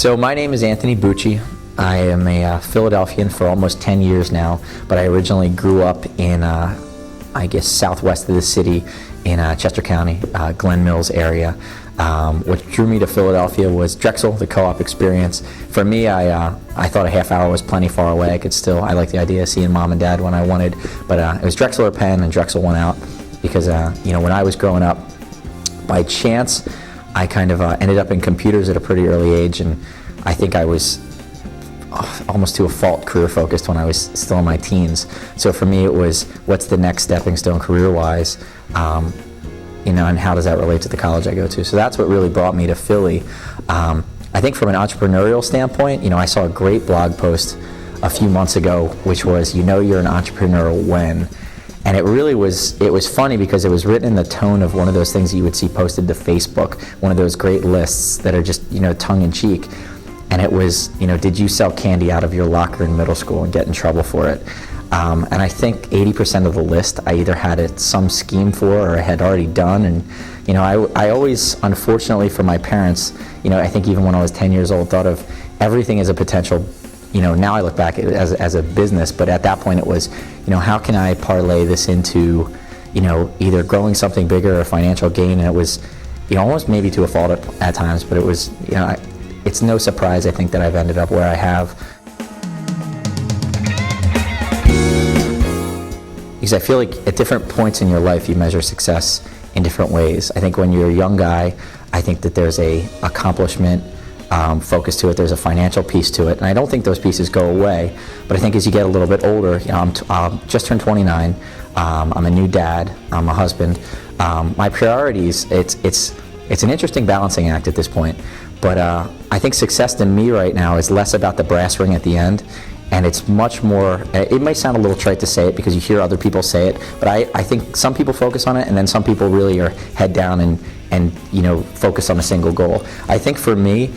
So my name is Anthony Bucci. I am a Philadelphian for almost 10 years now, but I originally grew up in, southwest of the city in Chester County, Glen Mills area. What drew me to Philadelphia was Drexel, the co-op experience. For me, I thought a half hour was plenty far away. I like the idea of seeing mom and dad when I wanted, but it was Drexel or Penn, and Drexel won out because, when I was growing up, by chance, I kind of ended up in computers at a pretty early age, and I think I was almost to a fault career focused when I was still in my teens. So for me it was, what's the next stepping stone career-wise, and how does that relate to the college I go to? So that's what really brought me to Philly. I think from an entrepreneurial standpoint, I saw a great blog post a few months ago, which was, you're an entrepreneur when. And it was funny because it was written in the tone of one of those things that you would see posted to Facebook, one of those great lists that are just, tongue-in-cheek. And it was, did you sell candy out of your locker in middle school and get in trouble for it? And I think 80% of the list I either had some scheme for or I had already done. And, I always, unfortunately for my parents, I think even when I was 10 years old, thought of everything as a potential. Now I look back as a business, but at that point it was, how can I parlay this into, either growing something bigger or financial gain? And it was, almost maybe to a fault at times, but it was, it's no surprise, I think, that I've ended up where I have. Because I feel like at different points in your life you measure success in different ways. I think when you're a young guy, I think that there's a accomplishment focus to it, there's a financial piece to it, and I don't think those pieces go away, but I think as you get a little bit older, I'm just turned 29, I'm a new dad, I'm a husband, my priorities, it's an interesting balancing act at this point, but I think success to me right now is less about the brass ring at the end, and it's much more, it may sound a little trite to say it because you hear other people say it, but I think some people focus on it, and then some people really are head down and focus on a single goal. I think for me,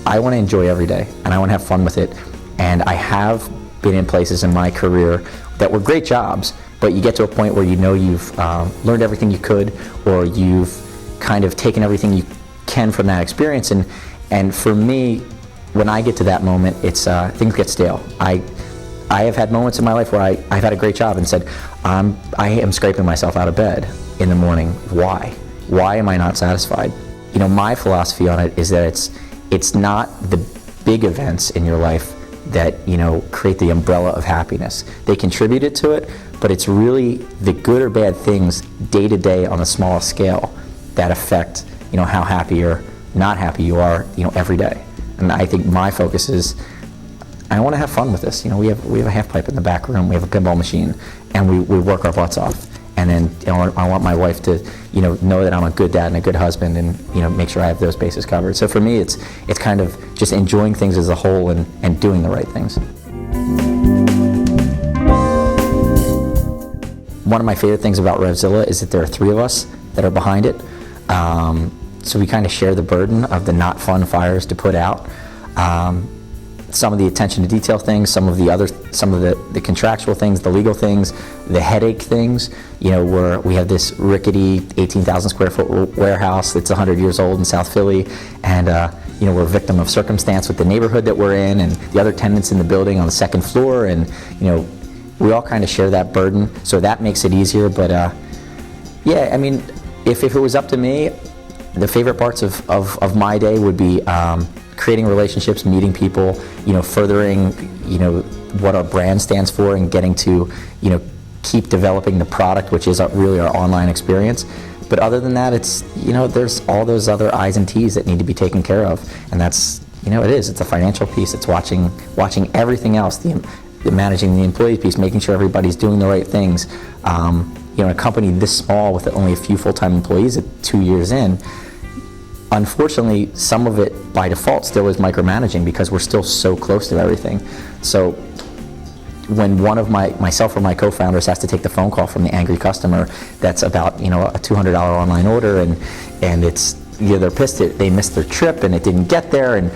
I want to enjoy every day, and I want to have fun with it, and I have been in places in my career that were great jobs, but you get to a point where you've learned everything you could, or you've kind of taken everything you can from that experience, and for me, when I get to that moment, things get stale. I have had moments in my life where I've had a great job and said, I am scraping myself out of bed in the morning. Why? Why am I not satisfied? My philosophy on it is that it's not the big events in your life that, create the umbrella of happiness. They contributed to it, but it's really the good or bad things day to day on a small scale that affect, how happy or not happy you are, every day. And I think my focus is, I want to have fun with this. We have a half pipe in the back room, we have a pinball machine, and we work our butts off. And then I want my wife to know that I'm a good dad and a good husband, and make sure I have those bases covered. So for me, it's kind of just enjoying things as a whole and doing the right things. One of my favorite things about RevZilla is that there are 3 of us that are behind it. So we kind of share the burden of the not fun fires to put out. Some of the attention to detail things, some of the contractual things, the legal things, the headache things, where we have this rickety 18,000 square foot warehouse that's 100 years old in South Philly, and we're a victim of circumstance with the neighborhood that we're in and the other tenants in the building on the second floor, and we all kind of share that burden, so that makes it easier. But if it was up to me, the favorite parts of my day would be creating relationships, meeting people, furthering, what our brand stands for, and getting to, keep developing the product, which is really our online experience. But other than that, it's, there's all those other I's and T's that need to be taken care of, and that's, it's a financial piece. It's watching everything else, the managing the employee piece, making sure everybody's doing the right things. A company this small with only a few full-time employees at 2 years in, unfortunately, some of it by default still is micromanaging because we're still so close to everything. So when one of myself or my co-founders has to take the phone call from the angry customer that's about a $200 online order, and it's they're pissed that they missed their trip and it didn't get there, and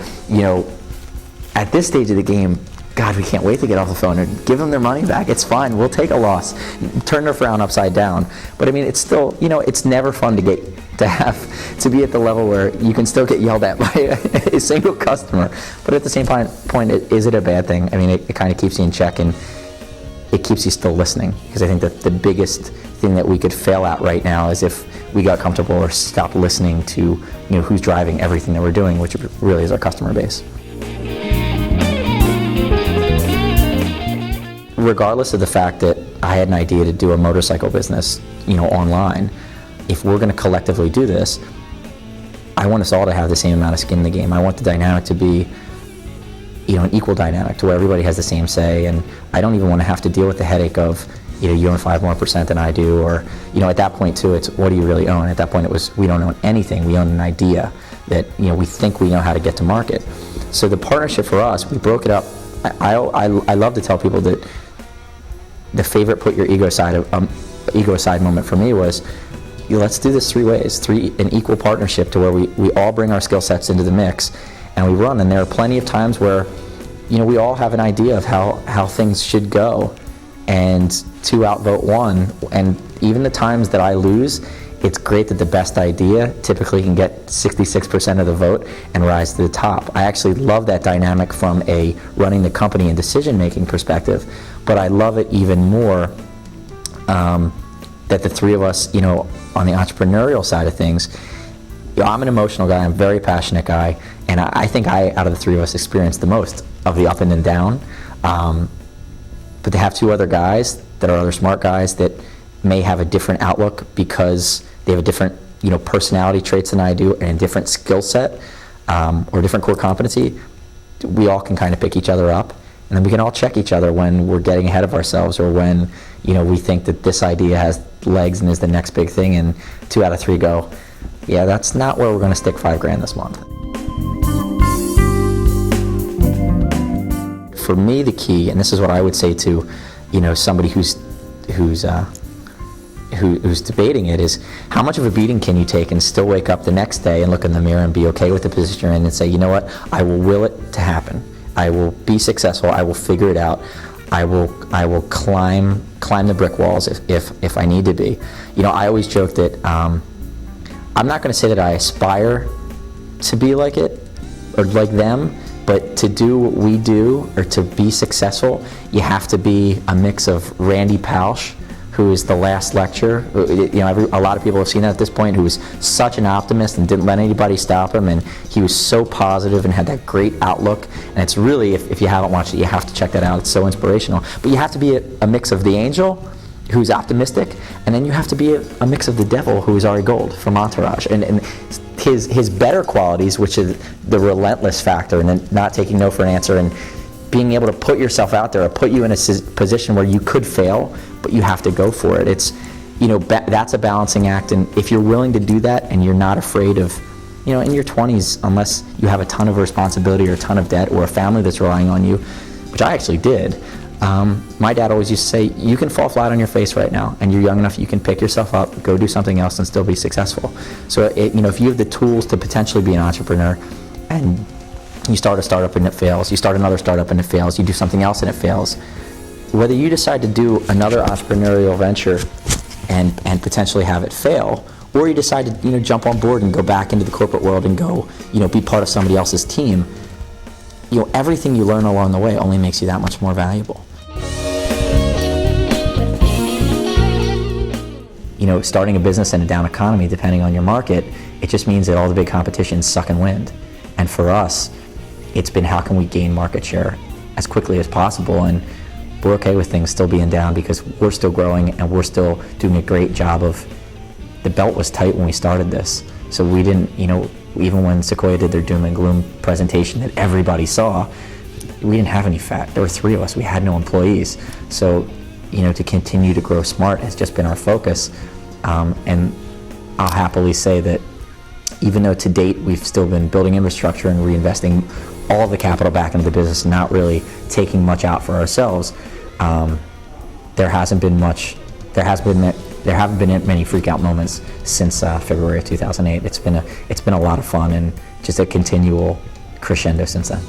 at this stage of the game, God, we can't wait to get off the phone and give them their money back. It's fine. We'll take a loss, turn their frown upside down. But I mean, it's still, it's never fun to to be at the level where you can still get yelled at by a single customer, but at the same point, is it a bad thing? I mean, it kind of keeps you in check, and it keeps you still listening, because I think that the biggest thing that we could fail at right now is if we got comfortable or stopped listening to who's driving everything that we're doing, which really is our customer base. Regardless of the fact that I had an idea to do a motorcycle business, online, if we're going to collectively do this, I want us all to have the same amount of skin in the game. I want the dynamic to be, an equal dynamic, to where everybody has the same say, and I don't even want to have to deal with the headache of, you own 5% more than I do, or, at that point too, it's what do you really own? At that point, it was we don't own anything. We own an idea that we think we know how to get to market. So the partnership for us, we broke it up. I love to tell people that the favorite put your ego aside moment for me was, let's do this 3 ways, an equal partnership to where we all bring our skill sets into the mix and we run. And there are plenty of times where, we all have an idea of how things should go, and 2 outvote 1. And even the times that I lose, it's great that the best idea typically can get 66% of the vote and rise to the top. I actually love that dynamic from a running the company and decision-making perspective, but I love it even more that the 3 of us, on the entrepreneurial side of things, I'm an emotional guy, I'm a very passionate guy, and I think out of the 3 of us, experienced the most of the up and the down. But to have 2 other guys that are other smart guys that may have a different outlook because they have a different, personality traits than I do, and a different skill set or different core competency, we all can kind of pick each other up, and then we can all check each other when we're getting ahead of ourselves, or when we think that this idea has legs and is the next big thing, and 2 out of 3 go, yeah, that's not where we're going to stick $5,000 this month. For me, the key, and this is what I would say to somebody who's debating it, is how much of a beating can you take and still wake up the next day and look in the mirror and be okay with the position you're in and say, you know what, I will will it to happen. I will be successful. I will figure it out. I will climb the brick walls if I need to be. I always joke that I'm not going to say that I aspire to be like it or like them, but to do what we do, or to be successful, you have to be a mix of Randy Pausch, who is the last lecture. A lot of people have seen that at this point, who was such an optimist and didn't let anybody stop him, and he was so positive and had that great outlook. And it's really, if you haven't watched it, you have to check that out. It's so inspirational. But you have to be a mix of the angel, who's optimistic, and then you have to be a mix of the devil, who is Ari Gold from Entourage. And his better qualities, which is the relentless factor, and then not taking no for an answer, and being able to put yourself out there, or put you in a position where you could fail, but you have to go for it. It's, that's a balancing act, and if you're willing to do that, and you're not afraid of, in your 20s, unless you have a ton of responsibility or a ton of debt or a family that's relying on you, which I actually did. My dad always used to say, you can fall flat on your face right now, and you're young enough, you can pick yourself up, go do something else, and still be successful. So, if you have the tools to potentially be an entrepreneur, and you start a startup and it fails, you start another startup and it fails, you do something else and it fails, whether you decide to do another entrepreneurial venture and potentially have it fail, or you decide to jump on board and go back into the corporate world and go be part of somebody else's team, everything you learn along the way only makes you that much more valuable. Starting a business in a down economy, depending on your market, it just means that all the big competition's sucking wind. And for us, it's been how can we gain market share as quickly as possible, and we're okay with things still being down because we're still growing and we're still doing a great job of, the belt was tight when we started this. So we didn't, even when Sequoia did their doom and gloom presentation that everybody saw, we didn't have any fat. There were 3 of us, we had no employees. So, to continue to grow smart has just been our focus. And I'll happily say that even though to date we've still been building infrastructure and reinvesting all of the capital back into the business and not really taking much out for ourselves, there haven't been many freak out moments since February of 2008. It's been a lot of fun and just a continual crescendo since then.